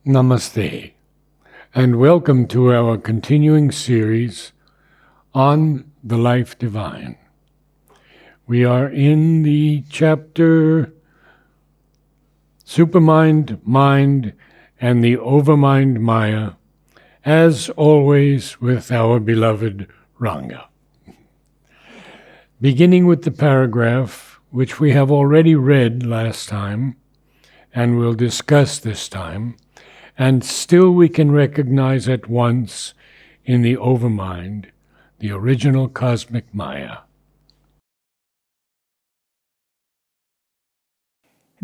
Namaste, and welcome to our continuing series on the life divine. We are in the chapter Supermind, Mind, and the Overmind Maya, as always with our beloved Ranga. Beginning with the paragraph which we have already read last time and will discuss this time, and still we can recognize at once in the overmind the original cosmic Maya.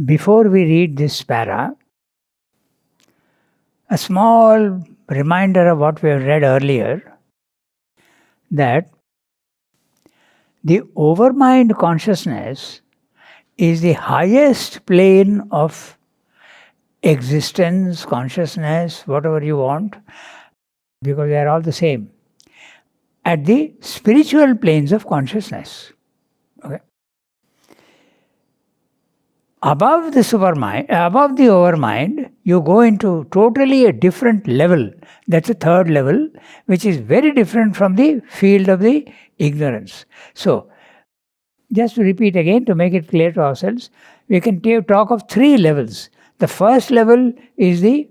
Before we read this para, a small reminder of what we have read earlier, that the overmind consciousness is the highest plane of existence, consciousness, whatever you want, because they are all the same, at the spiritual planes of consciousness. Okay. Above the supermind, above the overmind, you go into totally a different level. That's a third level, which is very different from the field of the ignorance. So, just to repeat again, to make it clear to ourselves, we can talk of three levels. The first level is the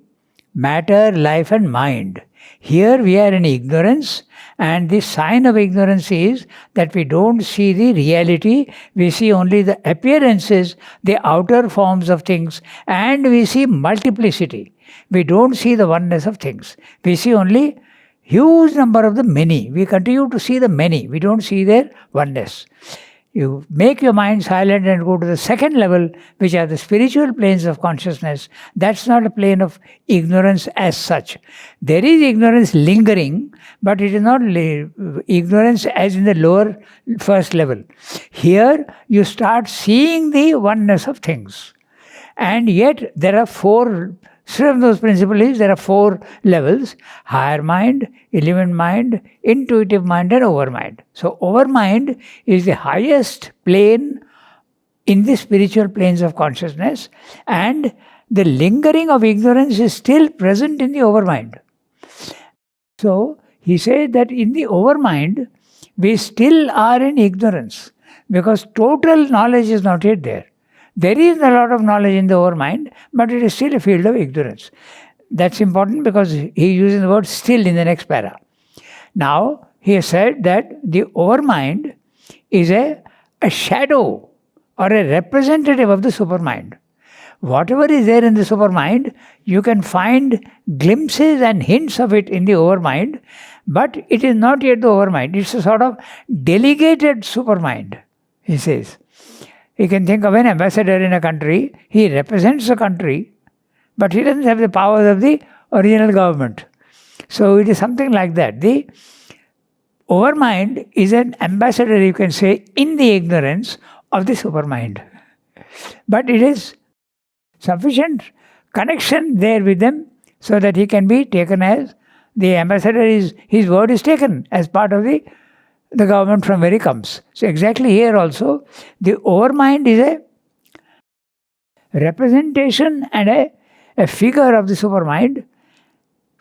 matter, life and mind. Here we are in ignorance, and the sign of ignorance is that we don't see the reality, we see only the appearances, the outer forms of things, and we see multiplicity. We don't see the oneness of things. We see only huge number of the many. We continue to see the many. We don't see their oneness. You make your mind silent and go to the second level, which are the spiritual planes of consciousness. That's not a plane of ignorance as such. There is ignorance lingering, but it is not ignorance as in the lower first level. Here, you start seeing the oneness of things. And yet, there are four. From those principles, there are four levels: higher mind, element mind, intuitive mind, and overmind. So, overmind is the highest plane in the spiritual planes of consciousness, and the lingering of ignorance is still present in the overmind. So, he said that in the overmind, we still are in ignorance, because total knowledge is not yet there. There is a lot of knowledge in the overmind, but it is still a field of ignorance. That's important because he is using the word still in the next para. Now, he has said that the overmind is a shadow or a representative of the supermind. Whatever is there in the supermind, you can find glimpses and hints of it in the overmind, but it is not yet the overmind. It's a sort of delegated supermind, he says. You can think of an ambassador in a country. He represents the country, but he doesn't have the powers of the original government. So it is something like that. The overmind is an ambassador, you can say, in the ignorance of the supermind. But it is sufficient connection there with them so that he can be taken as the ambassador. His word is taken as part of the government from where he comes. So exactly here also, the overmind is a representation and a figure of the supermind,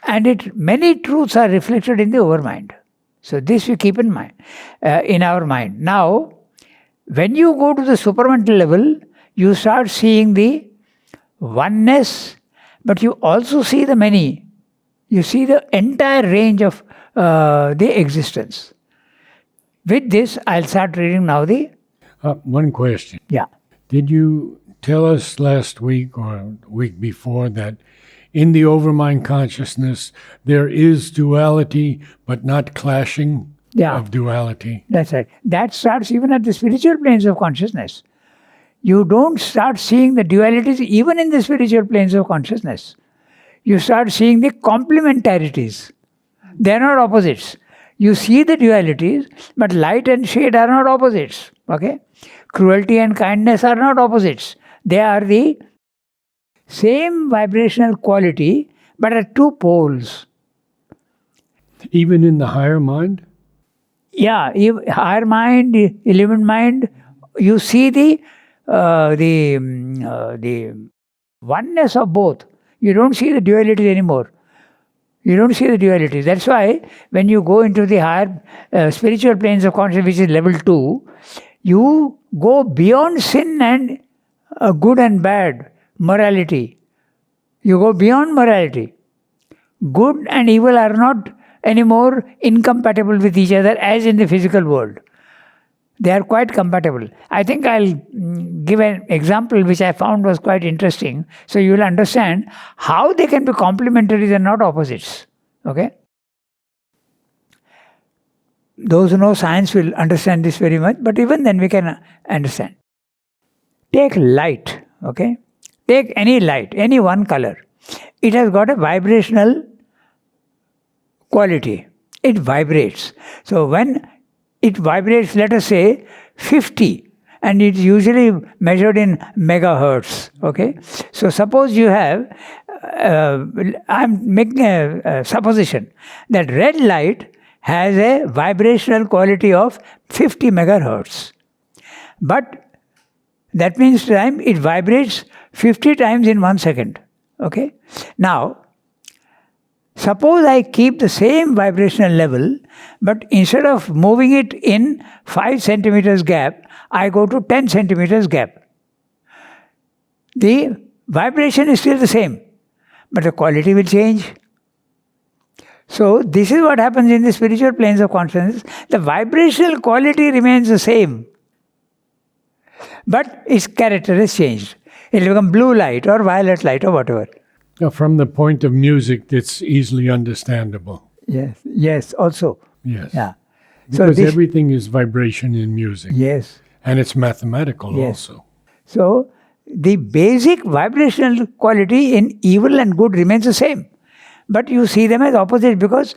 and many truths are reflected in the overmind. So this we keep in mind, in our mind. Now, when you go to the supramental level, you start seeing the oneness, but you also see the many. You see the entire range of the existence. With this, I'll start reading now the... One question. Yeah. Did you tell us last week or week before that in the overmind consciousness there is duality, but not clashing of duality? That's right. That starts even at the spiritual planes of consciousness. You don't start seeing the dualities even in the spiritual planes of consciousness. You start seeing the complementarities. They are not opposites. You see the dualities, but light and shade are not opposites. Okay? Cruelty and kindness are not opposites. They are the same vibrational quality, but at two poles. Even in the higher mind? Yeah, higher mind, element mind, you see the oneness of both. You don't see the dualities anymore. You don't see the dualities. That's why when you go into the higher spiritual planes of consciousness, which is level 2, you go beyond sin and good and bad, morality. You go beyond morality. Good and evil are not anymore incompatible with each other as in the physical world. They are quite compatible. I think I'll give an example which I found was quite interesting, so you will understand how they can be complementary and not opposites. Okay? Those who know science will understand this very much, but even then we can understand. Take light, okay? Take any light, any one color. It has got a vibrational quality. It vibrates. So when it vibrates, let us say 50, and it's usually measured in megahertz, okay? So suppose you have, I'm making a supposition, that red light has a vibrational quality of 50 megahertz. But that means it vibrates 50 times in 1 second. Okay? Now, suppose I keep the same vibrational level, but instead of moving it in 5 centimeters gap, I go to 10 centimeters gap. The vibration is still the same, but the quality will change. So, this is what happens in the spiritual planes of consciousness. The vibrational quality remains the same, but its character has changed. It will become blue light or violet light or whatever. From the point of music, it's easily understandable. Yes, also. Yes. Yeah. Because everything is vibration in music. Yes. And it's mathematical also. So, the basic vibrational quality in evil and good remains the same. But you see them as opposites because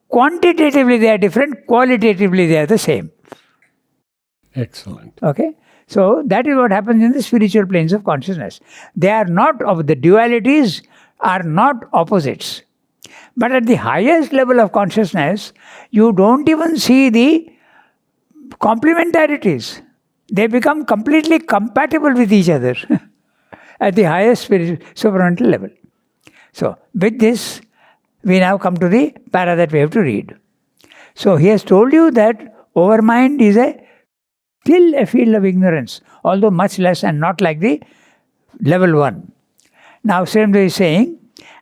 quantitatively they are different, qualitatively they are the same. Excellent. Okay? So, that is what happens in the spiritual planes of consciousness. They are not, the dualities are not opposites. But at the highest level of consciousness, you don't even see the complementarities. They become completely compatible with each other at the highest supramental level. So, with this, we now come to the para that we have to read. So, he has told you that overmind is still a field of ignorance, although much less and not like the level 1. Now, Srimad is saying,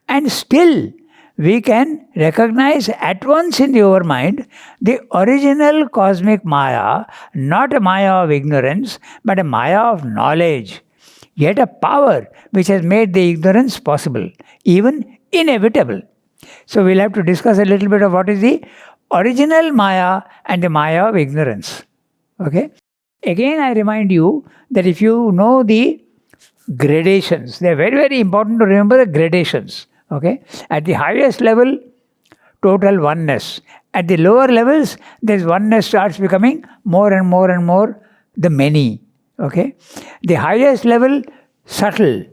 and still we can recognize at once in the overmind the original cosmic Maya, not a Maya of ignorance, but a Maya of knowledge, yet a power which has made the ignorance possible, even inevitable. So we'll have to discuss a little bit of what is the original Maya and the Maya of ignorance. Okay? Again, I remind you that if you know the gradations, they are very, very important to remember the gradations. Okay? At the highest level, total oneness. At the lower levels, this oneness starts becoming more and more and more the many. Okay? The highest level, subtle.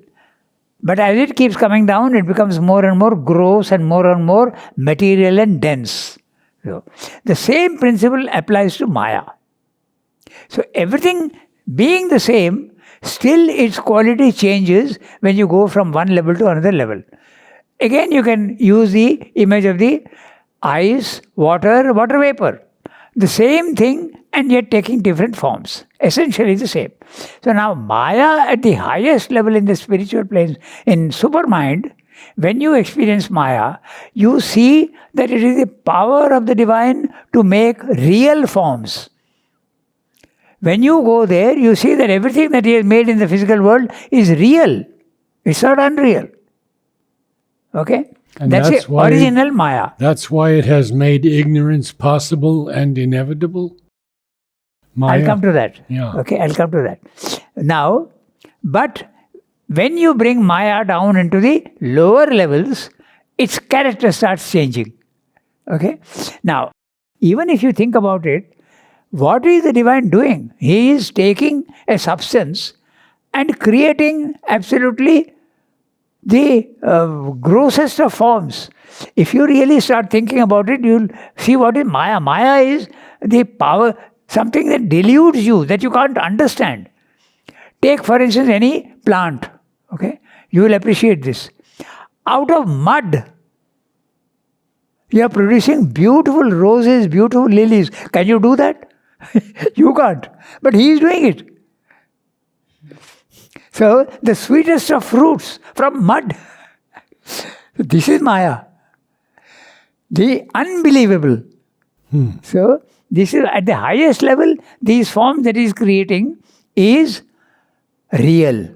But as it keeps coming down, it becomes more and more gross and more material and dense. So, the same principle applies to Maya. So everything being the same, still its quality changes when you go from one level to another level. Again, you can use the image of the ice, water vapor. The same thing and yet taking different forms. Essentially the same. So now Maya at the highest level in the spiritual planes, in supermind, when you experience Maya, you see that it is the power of the divine to make real forms. When you go there, you see that everything that he has made in the physical world is real. It's not unreal. Okay? And that's the original Maya. That's why it has made ignorance possible and inevitable? Maya? I'll come to that. Yeah. Okay, I'll come to that. Now, but when you bring Maya down into the lower levels, its character starts changing. Okay? Now, even if you think about it, what is the divine doing? He is taking a substance and creating absolutely the grossest of forms. If you really start thinking about it, you'll see what is Maya. Maya is the power, something that deludes you, that you can't understand. Take, for instance, any plant. Okay, you will appreciate this. Out of mud, you are producing beautiful roses, beautiful lilies. Can you do that? You can't. But he is doing it. So, the sweetest of fruits from mud. This is Maya. The unbelievable. So, this is at the highest level, these forms that he is creating is real.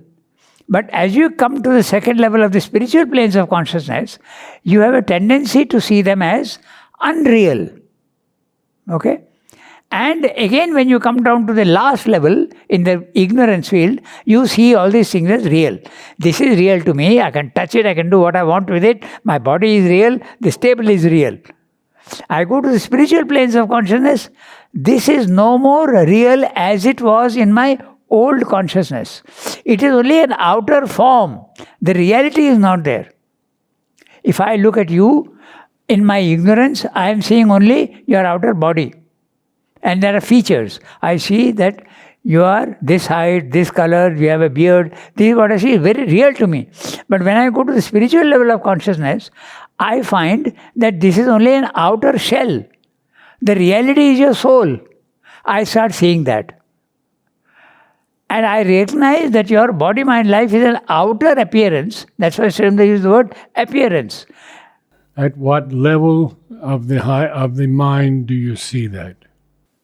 But as you come to the second level of the spiritual planes of consciousness, you have a tendency to see them as unreal. Okay? And again, when you come down to the last level, in the ignorance field, you see all these things as real. This is real to me. I can touch it. I can do what I want with it. My body is real. This table is real. I go to the spiritual planes of consciousness. This is no more real as it was in my old consciousness. It is only an outer form. The reality is not there. If I look at you, in my ignorance, I am seeing only your outer body. And there are features. I see that you are this height, this color, you have a beard. This is what I see is very real to me. But when I go to the spiritual level of consciousness, I find that this is only an outer shell. The reality is your soul. I start seeing that. And I recognize that your body, mind, life is an outer appearance. That's why Srimda used the word appearance. At what level of the mind do you see that?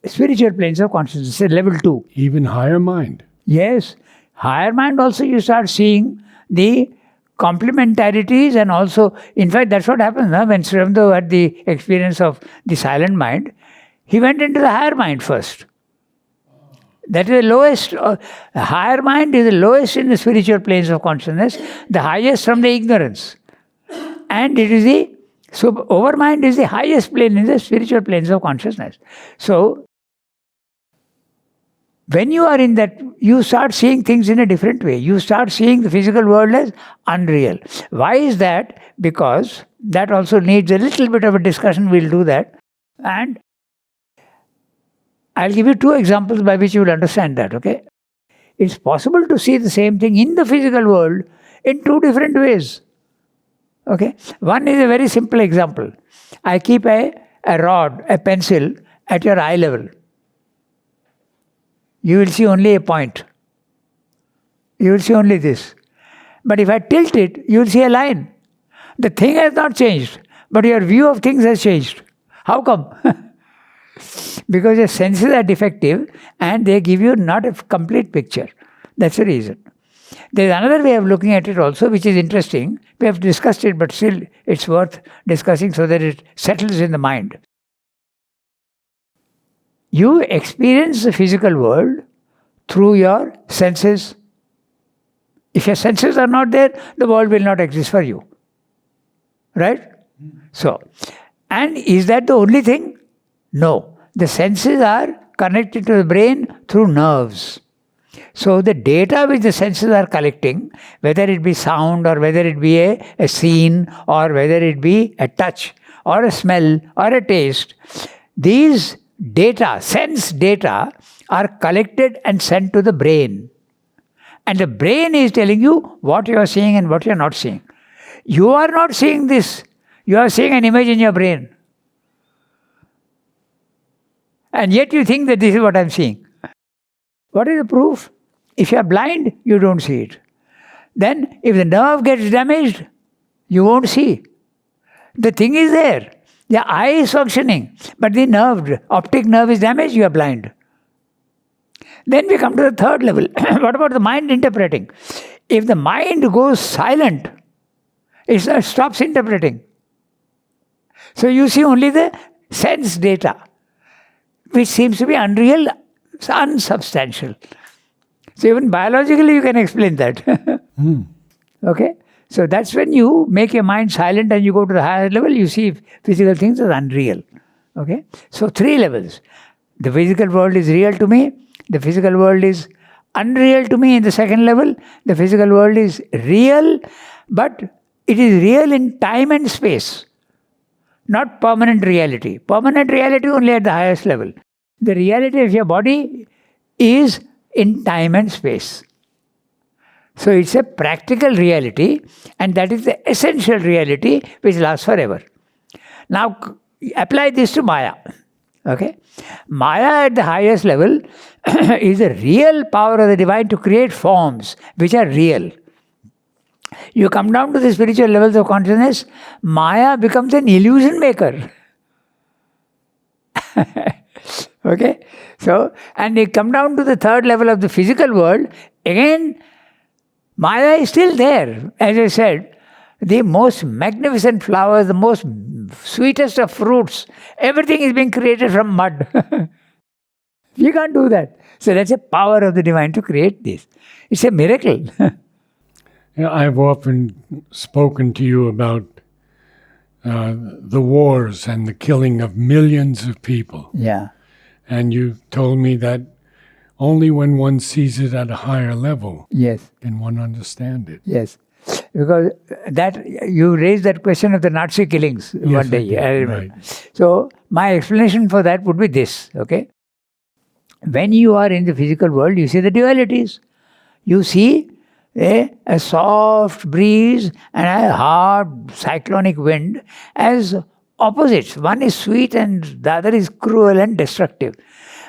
Spiritual planes of consciousness, level 2. Even higher mind? Yes. Higher mind also you start seeing the complementarities, and also, in fact, that's what happens when Srimda had the experience of the silent mind. He went into the higher mind first. That is the lowest. Higher mind is the lowest in the spiritual planes of consciousness, the highest from the ignorance. And it is the overmind is the highest plane in the spiritual planes of consciousness. So, when you are in that, you start seeing things in a different way. You start seeing the physical world as unreal. Why is that? Because that also needs a little bit of a discussion. We'll do that. And I'll give you 2 examples by which you will understand that, okay? It's possible to see the same thing in the physical world in 2 different ways. Okay? One is a very simple example. I keep a rod, a pencil at your eye level. You will see only a point. You will see only this. But if I tilt it, you will see a line. The thing has not changed, but your view of things has changed. How come? Because your senses are defective and they give you not a complete picture. That's the reason. There is another way of looking at it also, which is interesting. We have discussed it, but still it's worth discussing so that it settles in the mind. You experience the physical world through your senses. If your senses are not there, the world will not exist for you. Right? So, and is that the only thing? No. The senses are connected to the brain through nerves. So the data which the senses are collecting, whether it be sound or whether it be a scene or whether it be a touch or a smell or a taste, these data, sense data, are collected and sent to the brain. And the brain is telling you what you are seeing and what you are not seeing. You are not seeing this. You are seeing an image in your brain. And yet you think that this is what I am seeing. What is the proof? If you are blind, you don't see it. Then, if the nerve gets damaged, you won't see. The thing is there. The eye is functioning, but the nerve, optic nerve is damaged, you are blind. Then we come to the third level. What about the mind interpreting? If the mind goes silent, it stops interpreting. So you see only the sense data, which seems to be unreal, unsubstantial. So even biologically you can explain that. Okay? So that's when you make your mind silent and you go to the higher level, you see physical things as unreal. Okay? So 3 levels. The physical world is real to me. The physical world is unreal to me in the second level. The physical world is real, but it is real in time and space. Not permanent reality. Permanent reality only at the highest level. The reality of your body is in time and space. So it's a practical reality, and that is the essential reality which lasts forever. Now apply this to Maya. Okay? Maya at the highest level is the real power of the divine to create forms which are real. You come down to the spiritual levels of consciousness, Maya becomes an illusion maker. Okay? So, and you come down to the third level of the physical world, again, Maya is still there. As I said, the most magnificent flowers, the most sweetest of fruits, everything is being created from mud. You can't do that. So that's a power of the divine to create this. It's a miracle. Yeah, I've often spoken to you about the wars and the killing of millions of people. Yeah. And you told me that only when one sees it at a higher level Yes. can one understand it. Yes. Because that you raised that question of the Nazi killings one day. I did. I remember. Right. So my explanation for that would be this. Okay. When you are in the physical world, you see the dualities. You see a soft breeze and a hard cyclonic wind as opposites. One is sweet and the other is cruel and destructive.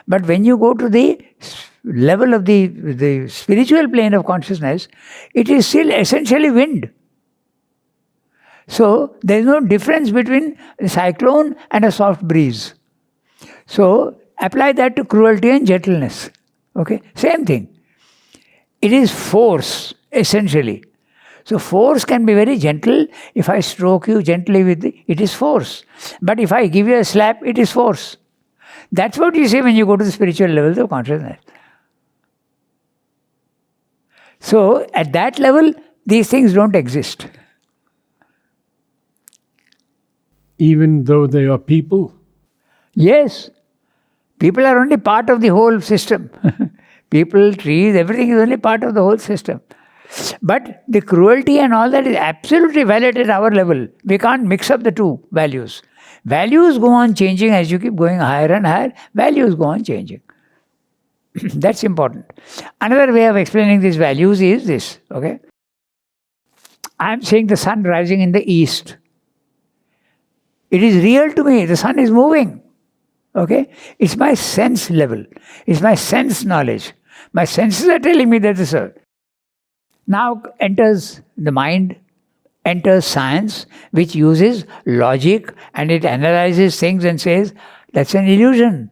But when you go to the level of the spiritual plane of consciousness, it is still essentially wind. So there is no difference between a cyclone and a soft breeze. So apply that to cruelty and gentleness. Okay, same thing. It is force, essentially. So force can be very gentle. If I stroke you gently it is force. But if I give you a slap, it is force. That's what you see when you go to the spiritual levels of consciousness. So at that level, these things don't exist. Even though they are people? Yes. People are only part of the whole system. People, trees, everything is only part of the whole system. But the cruelty and all that is absolutely valid at our level. We can't mix up the two values. Values go on changing as you keep going higher and higher. Values go on changing. That's important. Another way of explaining these values is this. Okay, I'm seeing the sun rising in the east. It is real to me. The sun is moving. Okay, it's my sense level. It's my sense knowledge. My senses are telling me that this is. Now enters the mind, enters science, which uses logic and it analyzes things and says, that's an illusion.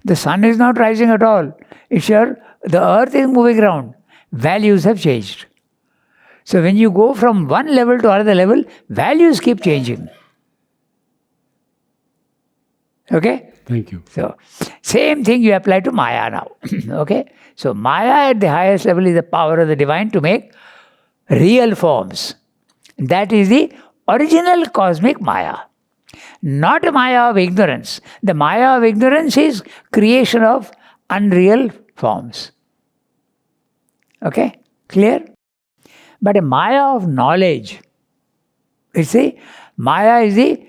The sun is not rising at all. It's the earth is moving around. Values have changed. So when you go from one level to another level, values keep changing. Okay? Thank you. So, same thing you apply to Maya now. Okay? So, Maya at the highest level is the power of the divine to make real forms. That is the original cosmic Maya. Not a Maya of ignorance. The Maya of ignorance is creation of unreal forms. Okay? Clear? But a Maya of knowledge. You see, Maya is the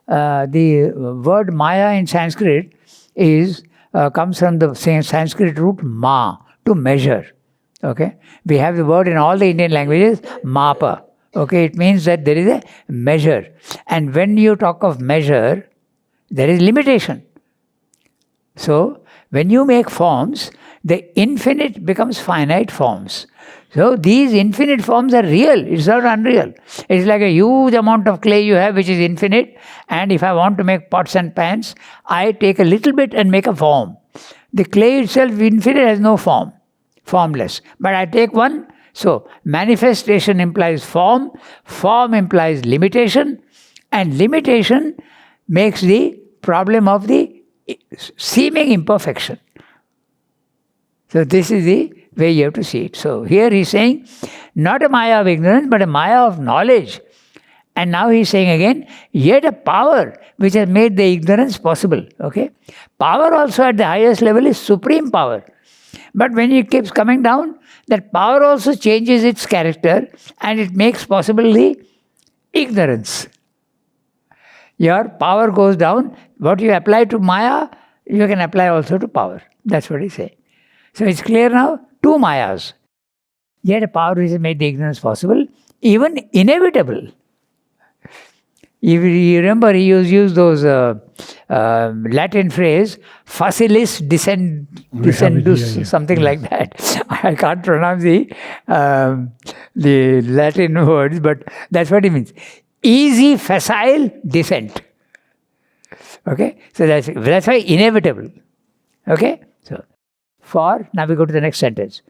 word Maya in Sanskrit comes from the same Sanskrit root ma, to measure. Okay, we have the word in all the Indian languages, mapa. Okay, it means that there is a measure, and when you talk of measure, there is limitation. So when you make forms, the infinite becomes finite forms. So these infinite forms are real. It's not unreal. It's like a huge amount of clay you have which is infinite, and if I want to make pots and pans, I take a little bit and make a form. The clay itself, infinite, has no form, formless. But I take one, so manifestation implies form implies limitation, and limitation makes the problem of the seeming imperfection. So this is the way you have to see it. So here he's saying, not a Maya of ignorance, but a Maya of knowledge. And now he's saying again, yet a power which has made the ignorance possible. Okay? Power also at the highest level is supreme power. But when it keeps coming down, that power also changes its character and it makes possible the ignorance. Your power goes down. What you apply to Maya, you can apply also to power. That's what he's saying. So it's clear now? Two Mayas. Yet a power which has made the ignorance possible, even inevitable. If you remember, he used those Latin phrase, facilis descendus, Yeah. something like that. I can't pronounce the Latin words, but that's what it means. Easy, facile descent. Okay? So that's why inevitable. Okay? So, now we go to the next sentence.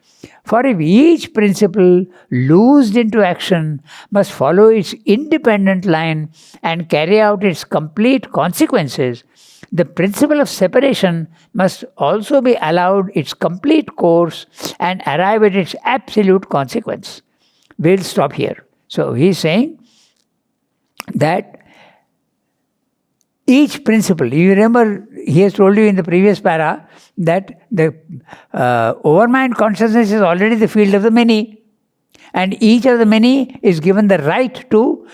For if each principle loosed into action must follow its independent line and carry out its complete consequences, the principle of separation must also be allowed its complete course and arrive at its absolute consequence. We'll stop here. So he's saying that each principle, you remember he has told you in the previous para that the overmind consciousness is already the field of the many, and each of the many is given the right to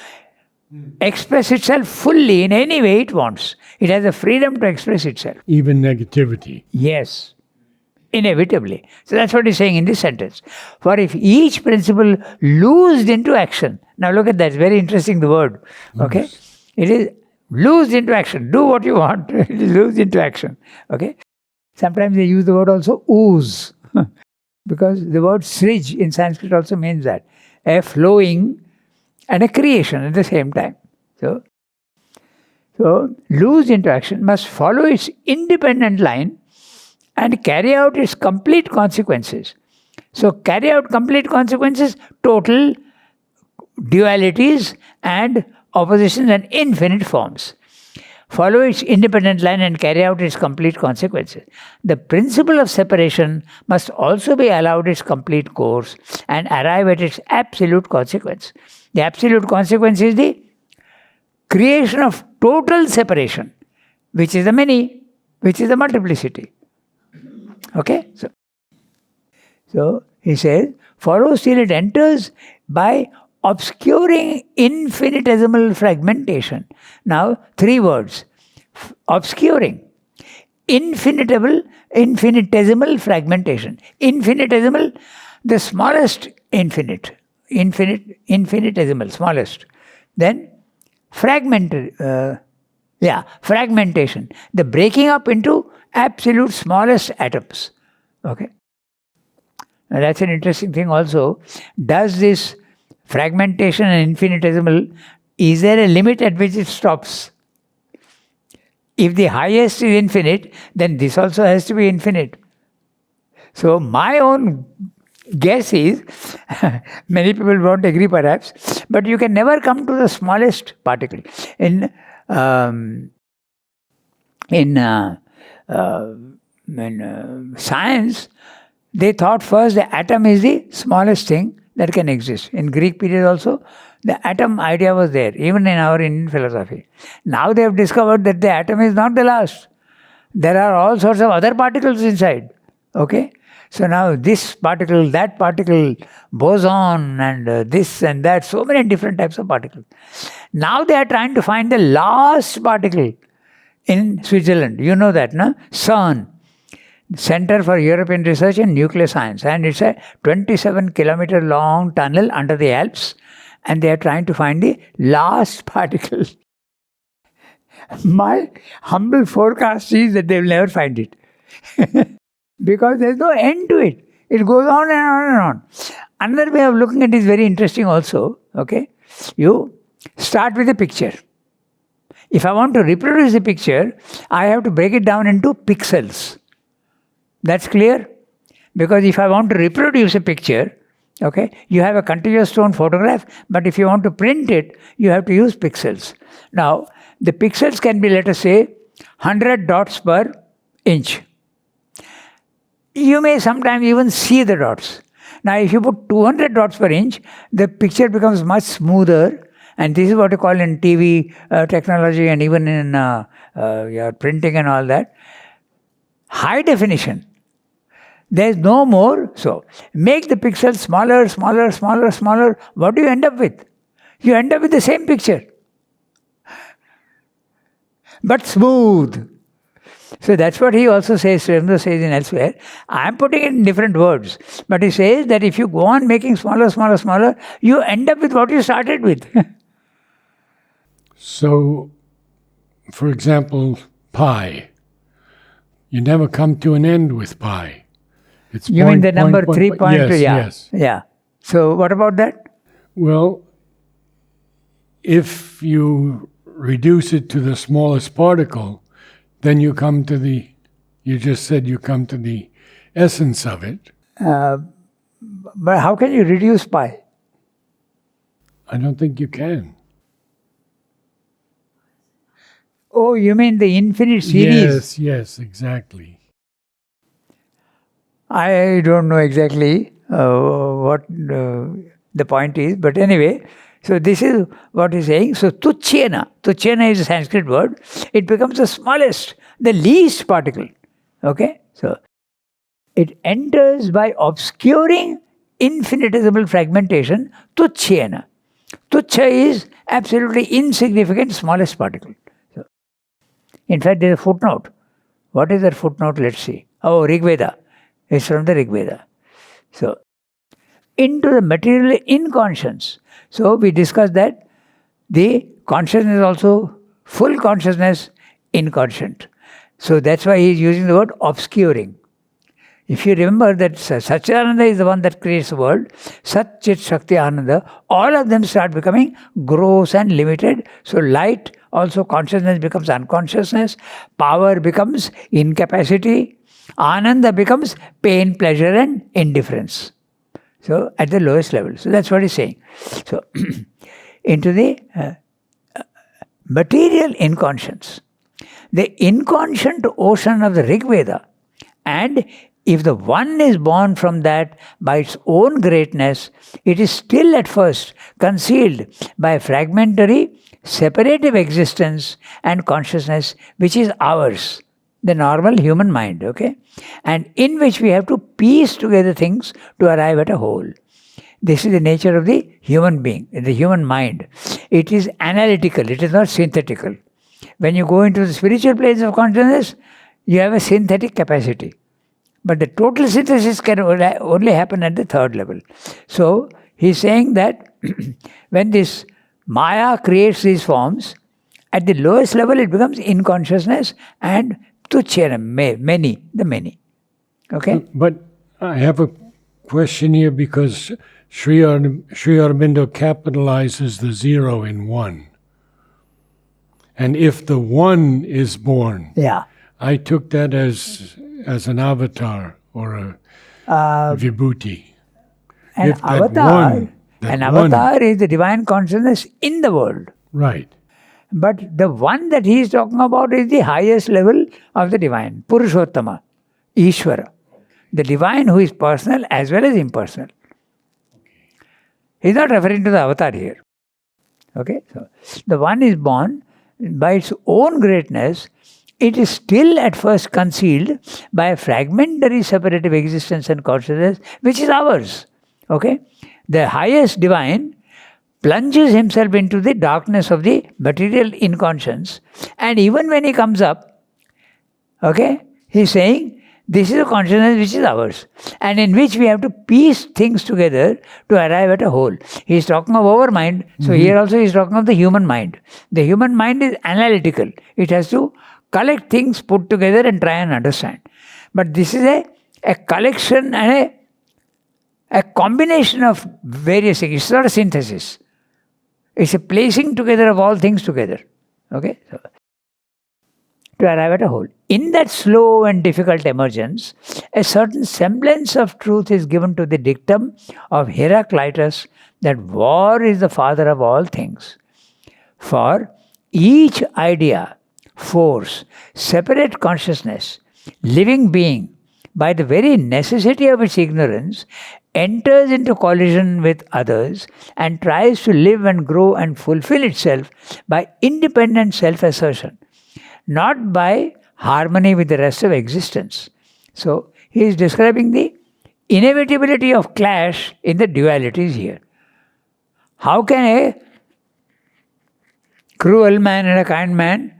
express itself fully in any way it wants. It has the freedom to express itself. Even negativity. Yes, inevitably. So that's what he's saying in this sentence. For if each principle loosed into action, now look at that, it's very interesting, the word. Okay? Yes. It is loosed into action. Do what you want. It is loosed into action. Okay? Sometimes they use the word also ooze. Because the word srij in Sanskrit also means that. A flowing and a creation at the same time. So loosed into action must follow its independent line and carry out its complete consequences. So carry out complete consequences, total dualities and oppositions and infinite forms. Follow its independent line and carry out its complete consequences. The principle of separation must also be allowed its complete course and arrive at its absolute consequence. The absolute consequence is the creation of total separation, which is the many, which is the multiplicity. Okay? So he says, follow still it enters by obscuring infinitesimal fragmentation. Now, 3 words. Obscuring. Infinitesimal fragmentation. Infinitesimal, the smallest infinite. Infinitesimal, smallest. Then, fragmentation. The breaking up into absolute smallest atoms. Okay? Now, that's an interesting thing also. Does this fragmentation and infinitesimal, is there a limit at which it stops? If the highest is infinite, then this also has to be infinite. So my own guess is, many people won't agree perhaps, but you can never come to the smallest particle. In science, they thought first the atom is the smallest thing that can exist. In Greek period also, the atom idea was there, even in our Indian philosophy. Now they have discovered that the atom is not the last. There are all sorts of other particles inside. Okay? So now this particle, that particle, boson and this and that, so many different types of particles. Now they are trying to find the last particle in Switzerland. You know that, no? CERN. Center for European Research in Nuclear Science, and it's a 27-kilometer long tunnel under the Alps, and they are trying to find the last particle. My humble forecast is that they will never find it. Because there's no end to it. It goes on and on and on. Another way of looking at it is very interesting also. Okay? You start with a picture. If I want to reproduce the picture, I have to break it down into pixels. That's clear? Because if I want to reproduce a picture, okay, you have a continuous tone photograph, but if you want to print it, you have to use pixels. Now, the pixels can be, let us say, 100 dots per inch. You may sometimes even see the dots. Now, if you put 200 dots per inch, the picture becomes much smoother, and this is what you call in TV technology and even in your printing and all that, high definition. There is no more. So, make the pixels smaller, smaller, smaller, smaller. What do you end up with? You end up with the same picture, but smooth. So that's what he also says, Srimdo says in elsewhere. I'm putting it in different words. But he says that if you go on making smaller, smaller, smaller, you end up with what you started with. So, for example, pi. You never come to an end with pi. It's You mean the number point, 3.2? yes, Yeah. yes. Yeah. So what about that? Well, if you reduce it to the smallest particle, then you come to the, you just said you come to the essence of it. But how can you reduce pi? I don't think you can. Oh, you mean the infinite series? Yes, exactly. I don't know exactly what the point is, but anyway, so this is what he's saying. So tuchyena is a Sanskrit word. It becomes the smallest, the least particle. Okay? So it enters by obscuring infinitesimal fragmentation, tuchyena. Tuchya is absolutely insignificant, smallest particle. So, in fact, there is a footnote. What is that footnote? Let's see. Oh, Rigveda. It's from the Rigveda. So, into the material inconscience. So, we discussed that the consciousness is also full consciousness, inconscient. So, that's why he is using the word obscuring. If you remember that Satchidananda is the one that creates the world, Sat Chit Shakti Ananda, all of them start becoming gross and limited. So light, also consciousness becomes unconsciousness, power becomes incapacity, Ananda becomes pain, pleasure and indifference. So at the lowest level. So that's what he's saying. So into the material inconscience. The inconscient ocean of the Rig Veda, and if the one is born from that by its own greatness, it is still at first concealed by a fragmentary, separative existence and consciousness which is ours, the normal human mind, okay? And in which we have to piece together things to arrive at a whole. This is the nature of the human being, the human mind. It is analytical, it is not synthetical. When you go into the spiritual planes of consciousness, you have a synthetic capacity. But the total synthesis can only happen at the third level. So, he's saying that when this Maya creates these forms, at the lowest level it becomes inconsciousness and tuchyena, the many. Okay? But I have a question here because Sri Aurobindo capitalizes the zero in one. And if the one is born, Yeah. I took that as an avatar or a vibhuti. An If that avatar, one- that an one- avatar is the divine consciousness in the world. Right. But the one that he is talking about is the highest level of the divine, Purushottama, Ishvara. The divine who is personal as well as impersonal. He is not referring to the avatar here. Okay? So, the one is born by its own greatness. It is still at first concealed by a fragmentary separative existence and consciousness which is ours. Okay? The highest divine plunges himself into the darkness of the material inconscience, and even when he comes up, okay, he's saying this is a consciousness which is ours and in which we have to piece things together to arrive at a whole. He's talking of our mind, so here also he's talking of the human mind. The human mind is analytical. It has to collect things, put together and try and understand. But this is a collection and a combination of various things. It's not a synthesis. It's a placing together of all things together. Okay? So, to arrive at a whole. In that slow and difficult emergence, a certain semblance of truth is given to the dictum of Heraclitus that war is the father of all things. For each idea, force, separate consciousness, living being, by the very necessity of its ignorance, enters into collision with others and tries to live and grow and fulfill itself by independent self-assertion, not by harmony with the rest of existence. So, he is describing the inevitability of clash in the dualities here. How can a cruel man and a kind man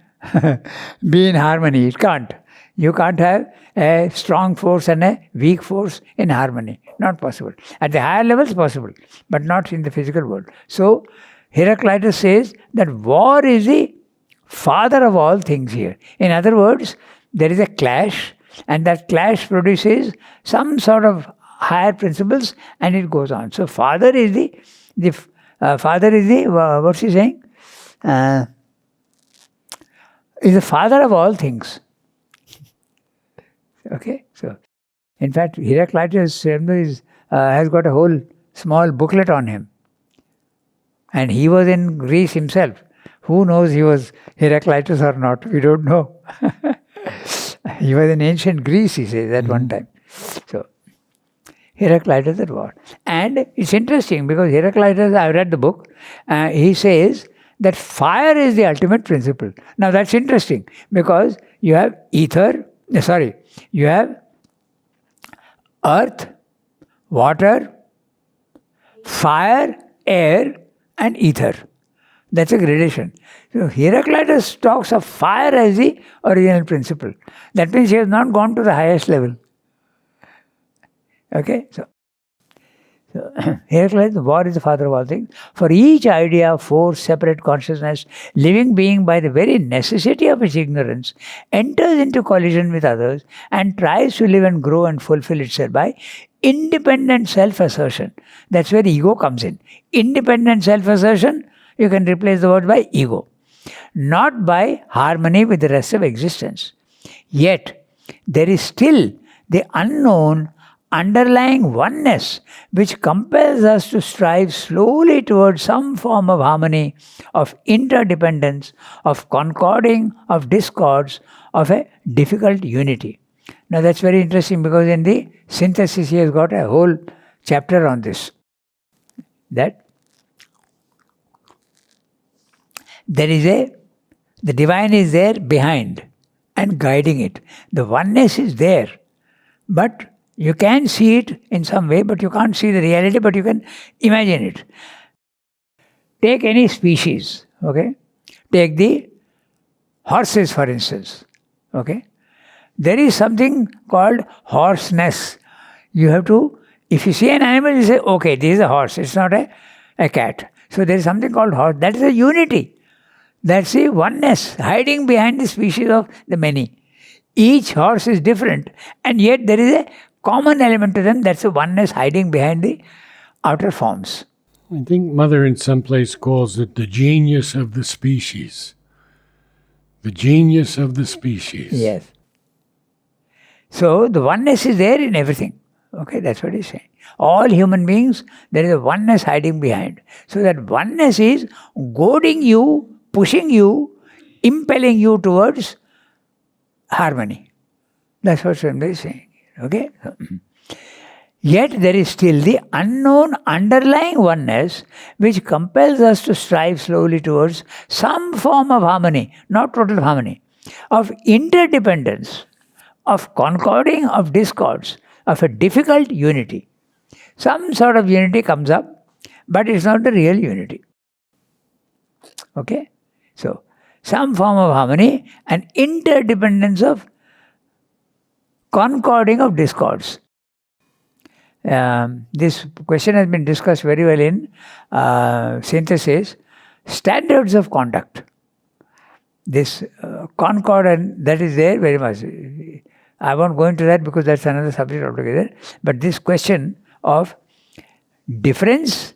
be in harmony? It can't. You can't have a strong force and a weak force in harmony. Not possible. At the higher levels, possible, but not in the physical world. So, Heraclitus says that war is the father of all things here. In other words, there is a clash, and that clash produces some sort of higher principles, and it goes on. So, father is what's he saying? Is the father of all things. Okay, so in fact, Heraclitus has got a whole small booklet on him, and he was in Greece himself. Who knows he was Heraclitus or not? We don't know. He was in ancient Greece, he says, at one time. So, Heraclitus at war. And it's interesting because Heraclitus, I read the book, he says that fire is the ultimate principle. Now that's interesting because you have you have earth, water, fire, air, and ether. That's a gradation. So Heraclitus talks of fire as the original principle. That means he has not gone to the highest level. Okay, so Heraclitus, war is the father of all things. For each idea, force, separate consciousness, living being by the very necessity of its ignorance, enters into collision with others and tries to live and grow and fulfill itself by independent self-assertion. That's where ego comes in. Independent self-assertion, you can replace the word by ego. Not by harmony with the rest of existence. Yet, there is still the unknown underlying oneness which compels us to strive slowly towards some form of harmony, of interdependence, of concording, of discords, of a difficult unity. Now that's very interesting because in the synthesis he has got a whole chapter on this. That the divine is there behind and guiding it. The oneness is there, but you can see it in some way, but you can't see the reality, but you can imagine it. Take any species, okay? Take the horses, for instance, okay? There is something called horseness. You have to, if you see an animal, you say, okay, this is a horse, it's not a cat. So there is something called horse. That is a unity. That's the oneness hiding behind the species of the many. Each horse is different, and yet there is a common element to them. That's the oneness hiding behind the outer forms. I think Mother in some place calls it the genius of the species. The genius of the species. Yes. So the oneness is there in everything. Okay, that's what he's saying. All human beings, there is a oneness hiding behind. So that oneness is goading you, pushing you, impelling you towards harmony. That's what Swami is saying. Okay? Yet there is still the unknown underlying oneness which compels us to strive slowly towards some form of harmony, not total harmony, of interdependence, of concording, of discords, of a difficult unity. Some sort of unity comes up, but it's not the real unity. Okay? So, some form of harmony and interdependence of concording of discords. This question has been discussed very well in synthesis, standards of conduct. This concord, and that is there very much. I won't go into that because that's another subject altogether. But this question of difference,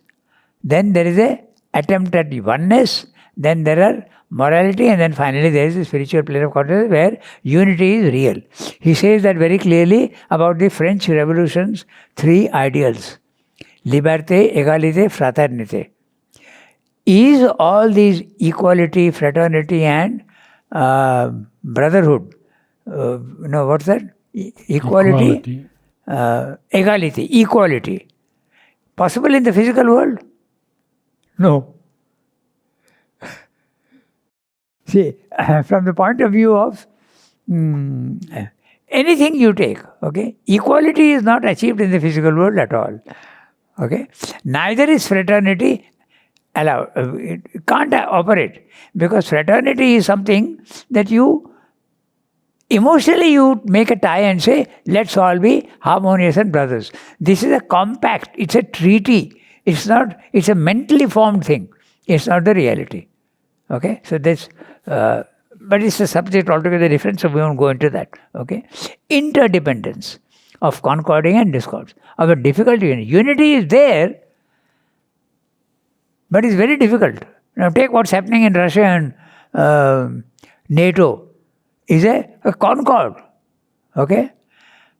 then there is a attempt at oneness, then there are morality, and then finally there is the spiritual plane of consciousness where unity is real. He says that very clearly about the French Revolution's three ideals: liberté, égalité, fraternité. Is all these equality, fraternity, and brotherhood? What's that? Equality. Equality, equality. Possible in the physical world? No. See, from the point of view of anything you take, okay, equality is not achieved in the physical world at all. Okay, neither is fraternity allowed. It can't operate because fraternity is something that you Emotionally, you make a tie and say, let's all be harmonious and brothers. This is a compact, it's a treaty. It's a mentally formed thing. It's not the reality. Okay? So this, but it's a subject altogether different, so we won't go into that. Okay? Interdependence of concording and discords. Our difficulty, unity is there, but it's very difficult. Now take what's happening in Russia and NATO. Is a concord. Okay?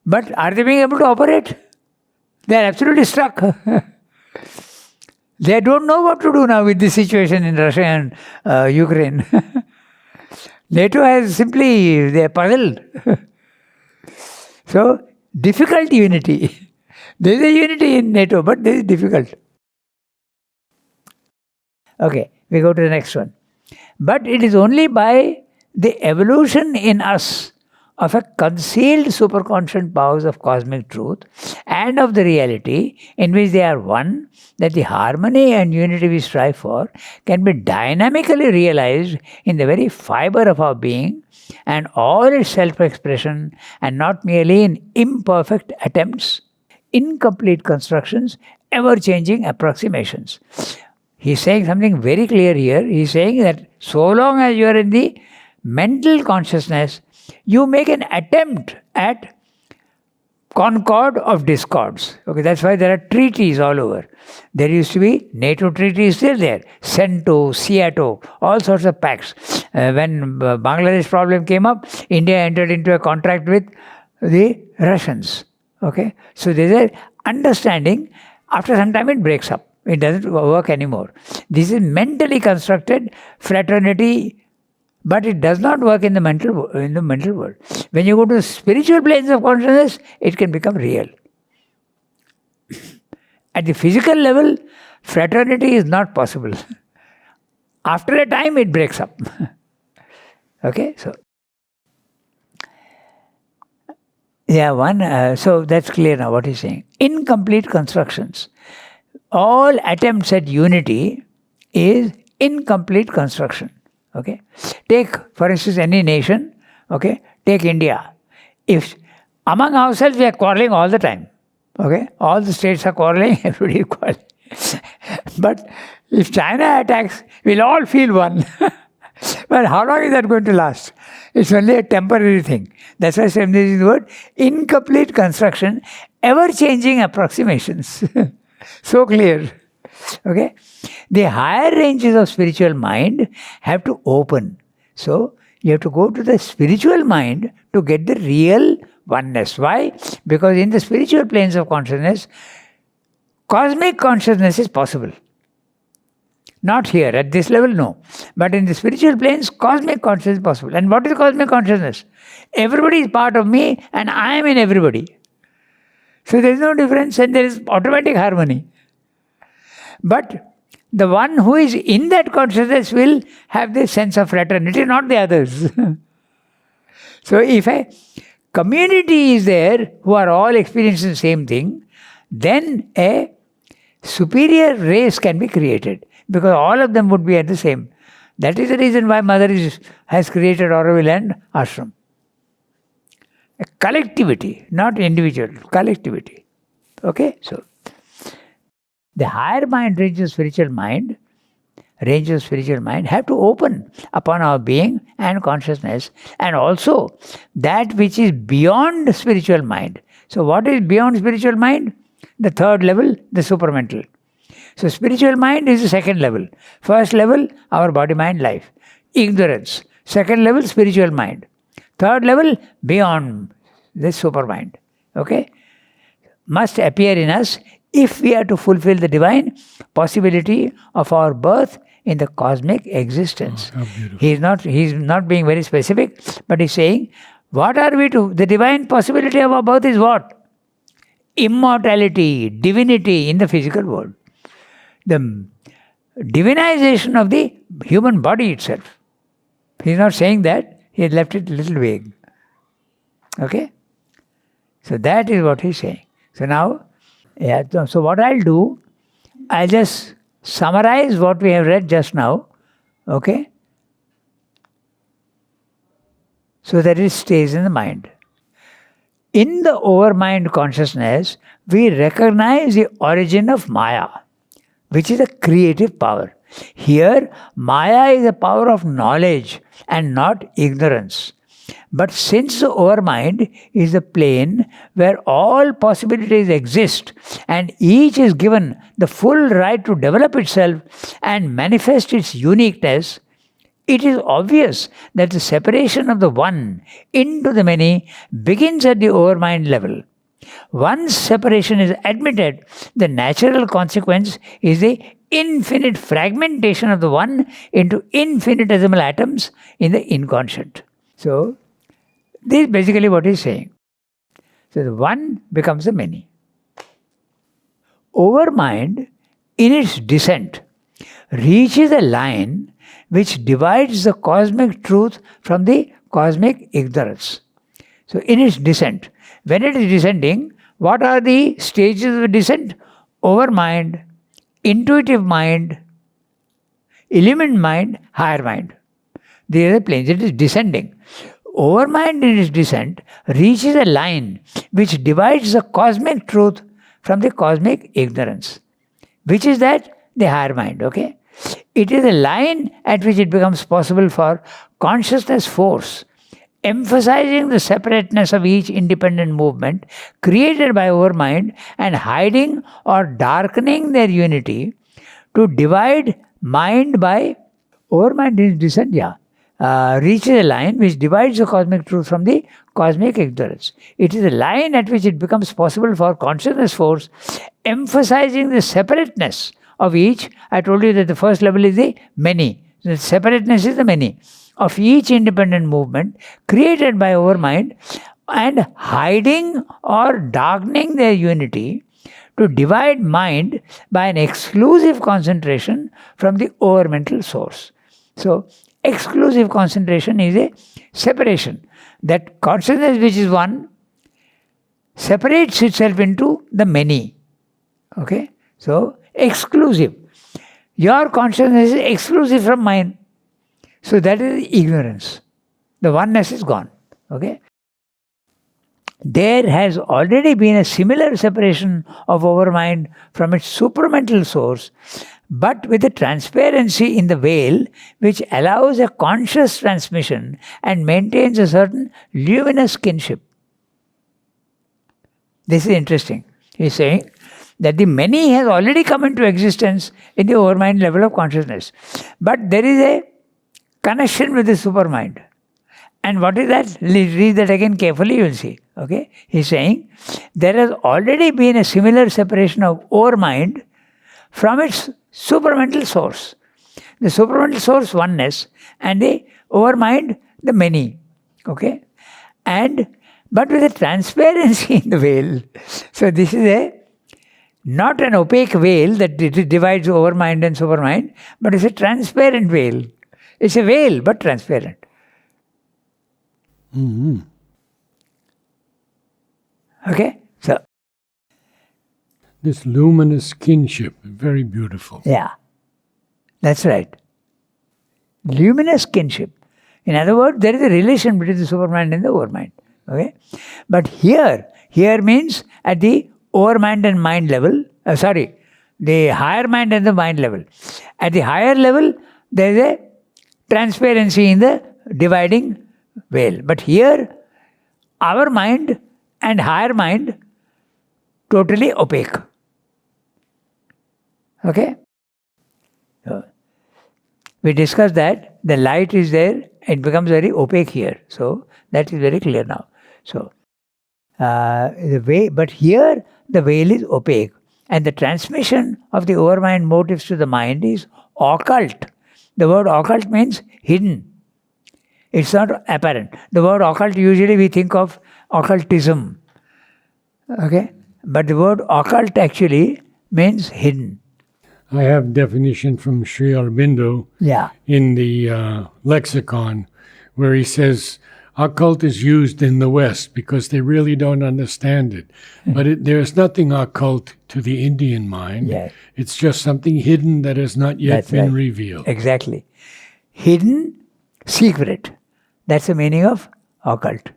But are they being able to operate? They are absolutely stuck. They don't know what to do now with this situation in Russia and Ukraine. NATO has simply, they are puzzled. So, difficult unity. There is a unity in NATO, but there is difficult. Okay, we go to the next one. But it is only by the evolution in us of a concealed superconscious powers of cosmic truth and of the reality in which they are one, that the harmony and unity we strive for can be dynamically realized in the very fiber of our being and all its self-expression, and not merely in imperfect attempts, incomplete constructions, ever-changing approximations. He's saying something very clear here. He's saying that so long as you are in the mental consciousness, you make an attempt at concord of discords. Okay, that's why there are treaties all over. There used to be NATO treaties still there. CENTO, SEATO, all sorts of pacts. When Bangladesh problem came up, India entered into a contract with the Russians. Okay, so there's an understanding. After some time it breaks up. It doesn't work anymore. This is mentally constructed fraternity, but it does not work in the mental world. When you go to spiritual planes of consciousness, it can become real. At the physical level, fraternity is not possible. After a time, it breaks up. Okay, so so that's clear now what he's saying. Incomplete constructions. All attempts at unity is incomplete construction. Okay, take for instance any nation. Okay, take India. If among ourselves we are quarreling all the time. Okay, all the states are quarreling, everybody is quarreling. But if China attacks, we'll all feel one. But how long is that going to last? It's only a temporary thing. That's why I'm using the word incomplete construction, ever-changing approximations. So clear. Okay? The higher ranges of spiritual mind have to open. So, you have to go to the spiritual mind to get the real oneness. Why? Because in the spiritual planes of consciousness, cosmic consciousness is possible. Not here, at this level, no. But in the spiritual planes, cosmic consciousness is possible. And what is cosmic consciousness? Everybody is part of me and I am in everybody. So there is no difference and there is automatic harmony. But the one who is in that consciousness will have this sense of fraternity, not the others. So if a community is there who are all experiencing the same thing, then a superior race can be created. Because all of them would be at the same. That is the reason why Mother has created Auroville and Ashram. A collectivity, not individual, collectivity. Okay? So, the higher mind, range of spiritual mind, have to open upon our being and consciousness, and also that which is beyond spiritual mind. So, what is beyond spiritual mind? The third level, the supermental. So spiritual mind is the second level. First level, our body, mind, life. Ignorance. Second level, spiritual mind. Third level, beyond this super mind. Okay? Must appear in us if we are to fulfill the divine possibility of our birth in the cosmic existence. Oh, He's not being very specific, but he's saying, what are we to? The divine possibility of our birth is what? Immortality, divinity in the physical world. The divinization of the human body itself. He's not saying that, he has left it a little vague. Okay? So that is what he's saying. So now, so what I'll do, I'll just summarize what we have read just now. Okay? so that it stays in the mind. In the overmind consciousness, we recognize the origin of Maya, which is a creative power. Here, Maya is a power of knowledge and not ignorance. But since the overmind is the plane where all possibilities exist and each is given the full right to develop itself and manifest its uniqueness, it is obvious that the separation of the one into the many begins at the overmind level. Once separation is admitted, the natural consequence is the infinite fragmentation of the one into infinitesimal atoms in the inconscient. So, this is basically what he's saying. So, the one becomes the many. Overmind, in its descent, reaches a line which divides the cosmic truth from the cosmic ignorance. So, in its descent, when it is descending, what are the stages of descent? Overmind, intuitive mind, illumined mind, higher mind. These are the planes. It is descending. Overmind in its descent reaches a line which divides the cosmic truth from the cosmic ignorance. Which is that? The higher mind, okay? It is a line at which it becomes possible for consciousness force, emphasizing the separateness of each independent movement created by overmind and hiding or darkening their unity, to divide mind by overmind in its descent, reaches a line which divides the cosmic truth from the cosmic ignorance. It is a line at which it becomes possible for consciousness force, emphasizing the separateness of each. I told you that the first level is the many. The separateness is the many of each independent movement created by overmind and hiding or darkening their unity, to divide mind by an exclusive concentration from the overmental source. So, exclusive concentration is a separation. That consciousness which is one separates itself into the many. Okay? So, exclusive. Your consciousness is exclusive from mine. So, that is ignorance. The oneness is gone. Okay? There has already been a similar separation of overmind from its supramental source, but with a transparency in the veil which allows a conscious transmission and maintains a certain luminous kinship. This is interesting. He is saying that the many has already come into existence in the overmind level of consciousness, but there is a connection with the supermind. And what is that? Read that again carefully, you will see. Okay? He is saying there has already been a similar separation of overmind from its supramental source. The supramental source, oneness, and the overmind, the many. Okay? But with a transparency in the veil. So this is not an opaque veil that divides overmind and supermind, but it's a transparent veil. It's a veil, but transparent. Mm-hmm. Okay? So, this luminous kinship, very beautiful. yeah, that's right. Luminous kinship. In other words, there is a relation between the supermind and the overmind. Okay? But here means at the overmind and mind level, the higher mind and the mind level. At the higher level, there is a transparency in the dividing veil. But here, our mind and higher mind, totally opaque. Okay? So, we discussed that the light is there, it becomes very opaque here. So, that is very clear now. So, but here the veil is opaque, and the transmission of the overmind motives to the mind is occult. The word occult means hidden. It's not apparent. The word occult, usually we think of occultism. Okay? But the word occult actually means hidden. I have definition from Sri Aurobindo in the lexicon, where he says occult is used in the West because they really don't understand it. But there's nothing occult to the Indian mind. Yes. It's just something hidden that has not yet been revealed. Exactly. Hidden, secret. That's the meaning of occult.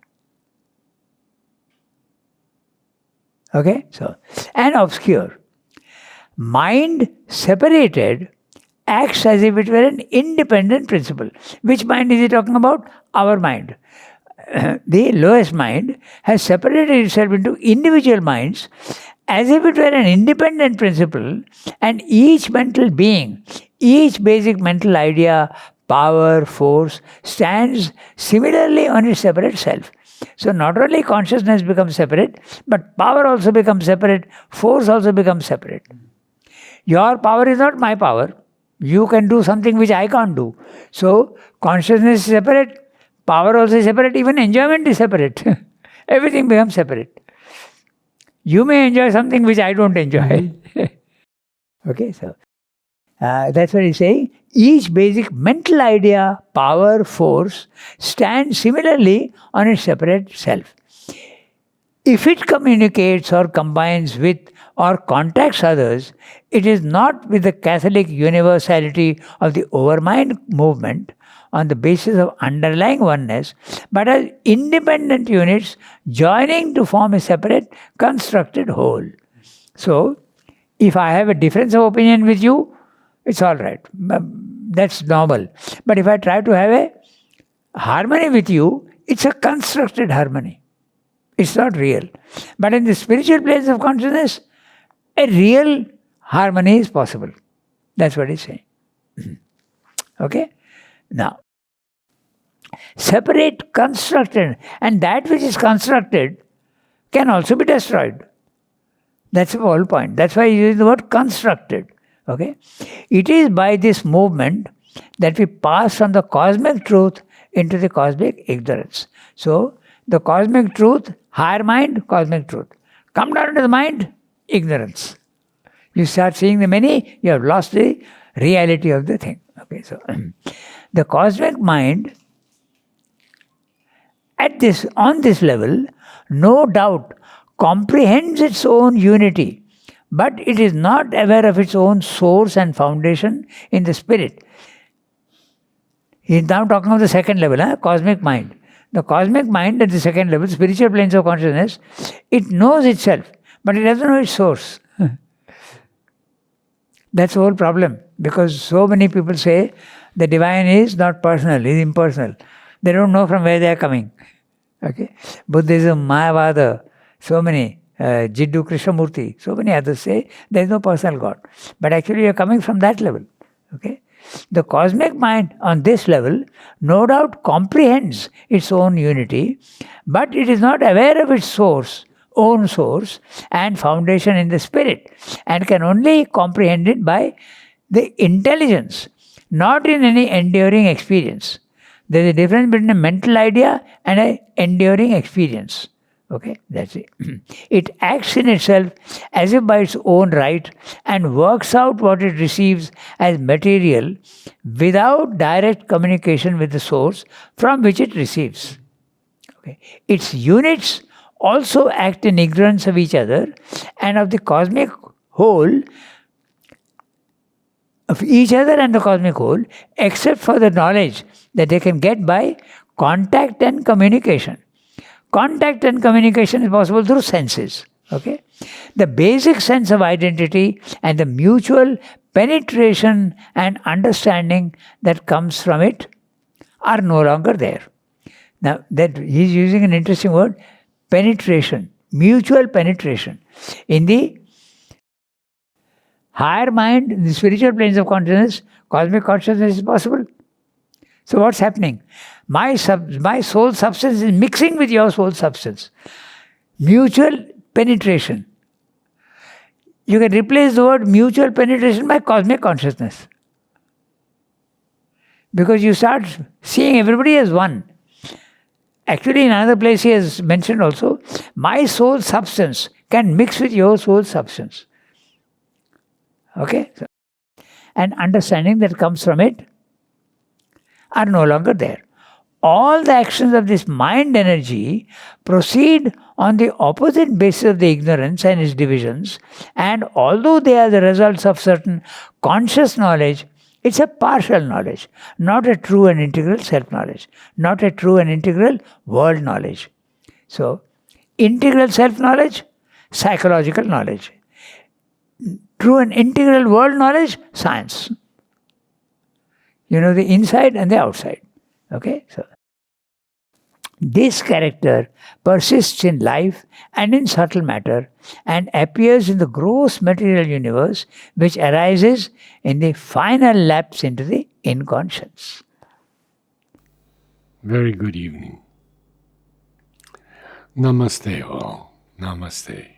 Okay? So, and obscure. Mind separated acts as if it were an independent principle. Which mind is he talking about? Our mind. The lowest mind has separated itself into individual minds as if it were an independent principle, and each mental being, each basic mental idea, power, force, stands similarly on its separate self. So not only consciousness becomes separate, but power also becomes separate, force also becomes separate. Your power is not my power. You can do something which I can't do. So consciousness is separate, power also is separate, even enjoyment is separate. Everything becomes separate. You may enjoy something which I don't enjoy. Okay, so that's what he's saying. Each basic mental idea, power, force stands similarly on its separate self. If it communicates or combines with or contacts others, it is not with the Catholic universality of the overmind movement on the basis of underlying oneness, but as independent units joining to form a separate constructed whole. So, if I have a difference of opinion with you, it's all right. That's normal. But if I try to have a harmony with you, it's a constructed harmony. It's not real. But in the spiritual planes of consciousness, a real harmony is possible. That's what he's saying. Okay? Now, separate, constructed, and that which is constructed can also be destroyed. That's the whole point. That's why he uses the word constructed. Okay? It is by this movement that we pass from the cosmic truth into the cosmic ignorance. So, the cosmic truth, higher mind, cosmic truth. Come down to the mind, ignorance. You start seeing the many, you have lost the reality of the thing. Okay, so the cosmic mind on this level, no doubt, comprehends its own unity, but it is not aware of its own source and foundation in the spirit. He is now talking of the second level, cosmic mind. The cosmic mind at the second level, spiritual planes of consciousness, it knows itself, but it doesn't know its source. That's the whole problem, because so many people say the divine is not personal, is impersonal. They don't know from where they are coming. Okay, Buddhism, Mayavada, so many, Jiddu Krishnamurti, so many others say there is no personal God. But actually you are coming from that level. Okay, the cosmic mind on this level no doubt comprehends its own unity, but it is not aware of its source, own source and foundation in the spirit, and can only comprehend it by the intelligence, not in any enduring experience. There is a difference between a mental idea and an enduring experience. Okay, that's it. It acts in itself as if by its own right and works out what it receives as material without direct communication with the source from which it receives. Okay. Its units also act in ignorance of each other and of the cosmic whole, of each other and the cosmic whole, except for the knowledge that they can get by contact and communication. Contact and communication is possible through senses. Okay? The basic sense of identity and the mutual penetration and understanding that comes from it are no longer there. Now, that he's using an interesting word, penetration, mutual penetration. In the higher mind, in the spiritual planes of consciousness, cosmic consciousness is possible. So what's happening? My soul substance is mixing with your soul substance. Mutual penetration. You can replace the word mutual penetration by cosmic consciousness. Because you start seeing everybody as one. Actually, in another place he has mentioned also, my soul substance can mix with your soul substance. Okay? And understanding that comes from it are no longer there. All the actions of this mind energy proceed on the opposite basis of the ignorance and its divisions, and although they are the results of certain conscious knowledge, It's a partial knowledge, not a true and integral self-knowledge, not a true and integral world knowledge. So, integral self-knowledge, psychological knowledge. True and integral world knowledge, science. You know the inside and the outside. Okay? So, this character persists in life and in subtle matter and appears in the gross material universe which arises in the final lapse into the inconscience. Very good evening. Namaste all. Namaste.